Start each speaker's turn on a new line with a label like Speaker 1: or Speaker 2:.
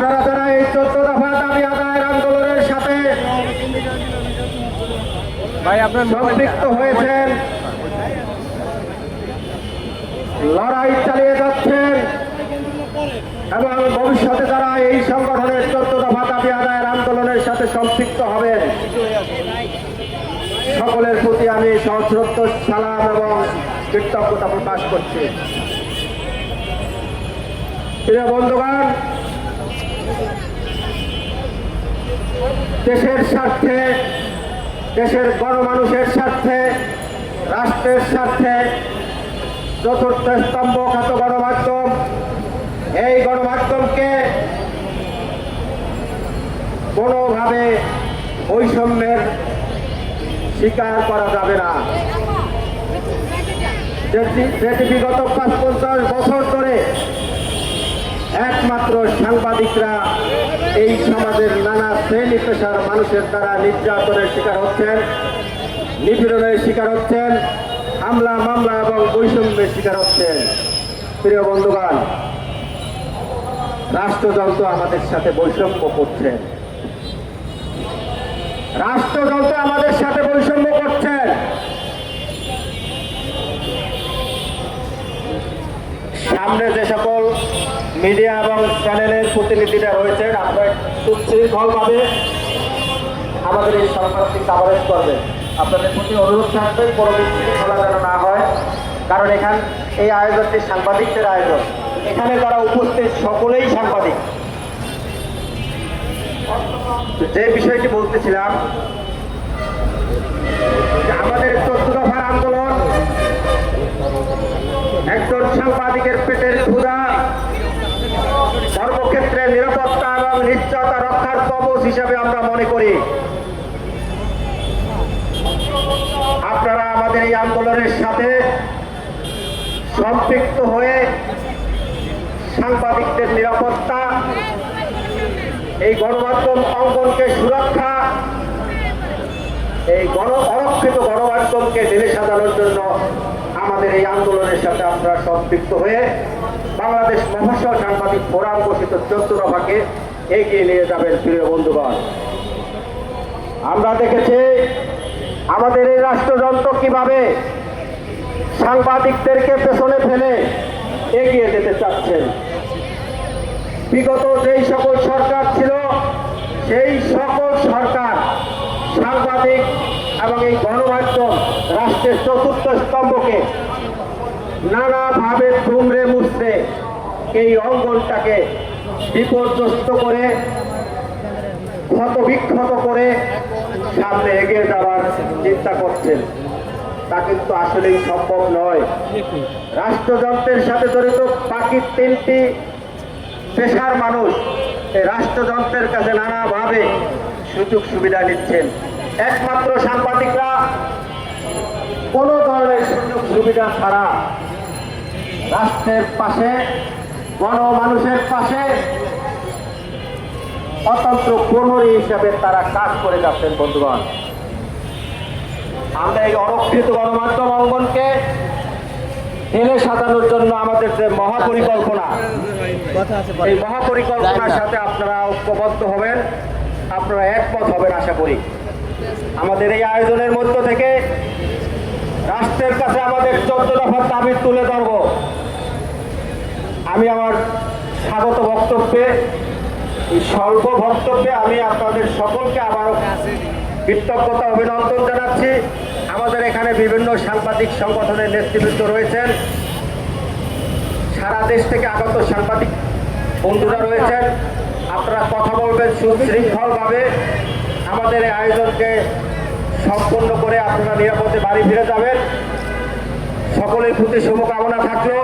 Speaker 1: আপনারা যারা এই 14 দফা দাবি আদায়ের আন্দোলনের সাথে সম্পৃক্ত হয়েছেন, লড়াই চালিয়ে যাচ্ছেন এবং ভবিষ্যতে যারা এই সংগঠনের 14 দফা দাবি আদায়ের আন্দোলনের সাথে সম্পৃক্ত হবেন, সকলের প্রতি আমি সশ্রদ্ধ সালাম এবং কৃতজ্ঞতা প্রকাশ করছি। প্রিয় বন্ধুগণ, দেশের স্বার্থে, দেশের গণমানুষের স্বার্থে, রাষ্ট্রের স্বার্থে চতুর্থ স্তম্ভ খ্যাত গণমাধ্যম, এই গণমাধ্যমকে কোনোভাবে বৈষম্যের স্বীকার করা যাবে না। যেটি বিগত ৫-৫০ বছর ধরে একমাত্র সাংবাদিকরা এই সমাজের নানা শ্রেণী পেশার মানুষের দ্বারা নির্যাতনের শিকার হচ্ছেন, নিপীড়নের শিকার হচ্ছেন, হামলা মামলা এবং বৈষম্যের শিকার হচ্ছেন। প্রিয় বন্ধুগণ, রাষ্ট্রযন্ত্র আমাদের সাথে বৈষম্য করছেন, রাষ্ট্রযন্ত্র আমাদের সাথে বৈষম্য করছেন। সামনে যে সকল মিডিয়া এবং চ্যানেলের প্রতিনিধিরা রয়েছেন, আপনারা সুশৃঙ্খলভাবে আমাদের এই সংবাদটি কাভারেজ করবেন। আপনাদের প্রতি অনুরোধ থাকবে কোনো বিশৃঙ্খলা যেন না হয়, কারণ এই আয়োজনটি সাংবাদিকদের আয়োজন। এখানে যারা উপস্থিত সকলেই সাংবাদিক। যে বিষয়টি বলতেছিলাম, আমাদের 14 দফার আন্দোলন একজন সাংবাদিকের পেটের ক্ষুধা, সর্বক্ষেত্রে নিরাপত্তা এবং নিশ্চয়তা রক্ষার কবচ হিসাবে আমরা মনে করি। আপনারা আমাদের এই আন্দোলনের সাথে সম্পৃক্ত হয়ে সাংবাদিকদের নিরাপত্তা, এই গণমাধ্যম অঙ্গনকে সুরক্ষা, এই অরক্ষিত গণমাধ্যমকে ঢেলে সাজানোর জন্য আমাদের এই আন্দোলনের সাথে আপনারা সম্পৃক্ত হয়ে বাংলাদেশ মফস্বল সাংবাদিক ফোরাম ঘোষিত 14 দফাকে এগিয়ে নিয়ে যাবেন। প্রিয় বন্ধুগণ, আমরা দেখেছি আমাদের এই রাষ্ট্রযন্ত্র কিভাবে সাংবাদিকদেরকে পেছনে ফেলে এগিয়ে যেতে চাচ্ছেন। বিগত যেই সকল সরকার ছিল, সেই সকল সরকার সাংবাদিক এবং এই গণমাধ্যম, রাষ্ট্রের চতুর্থ স্তম্ভকে নানাভাবে দুমড়ে মুছড়ে এই অঙ্গনটাকে বিপর্যস্ত করে, ক্ষতবিক্ষত করে সামনে এগিয়ে যাওয়ার চিন্তা করছেন। তা কিন্তু আসলেই সম্ভব নয়। রাষ্ট্রযন্ত্রের সাথে জড়িত বাকি 3টি পেশার মানুষ এই রাষ্ট্রযন্ত্রের কাছে নানাভাবে সুযোগ সুবিধা নিচ্ছেন। একমাত্র সাংবাদিকরা কোনো ধরনের সুযোগ সুবিধা ছাড়া রাষ্ট্রের পাশে, গণমানুষের পাশে অতন্ত্র প্রহরী হিসাবে তারা কাজ করে যাচ্ছেন। বন্ধুগণ, আমরা এই অরক্ষিত গণমাধ্যম অঙ্গনকে ঢেলে সাজানোর জন্য আমাদের যে মহাপরিকল্পনা, এই মহাপরিকল্পনার সাথে আপনারা ঐক্যবদ্ধ হবেন, আপনারা একমত হবেন আশা করি। আমাদের এই আয়োজনের মধ্য থেকে রাষ্ট্রের কাছে আমাদের 14 দফার দাবি তুলে ধরব। আমি আমার স্বাগত বক্তব্যে, এই স্বল্প বক্তব্যে আমি আপনাদের সকলকে আবারও কৃতজ্ঞতা অভিনন্দন জানাচ্ছি। আমাদের এখানে বিভিন্ন সাংবাদিক সংগঠনের নেতৃবৃন্দ রয়েছেন, সারা দেশ থেকে আগত সাংবাদিক বন্ধুরা রয়েছেন। আপনারা কথা বলবেন সুশৃঙ্খলভাবে, আমাদের এই আয়োজনকে সম্পন্ন করে আপনারা নিরাপদে বাড়ি ফিরে যাবেন। সকলের প্রতি শুভকামনা থাকলো।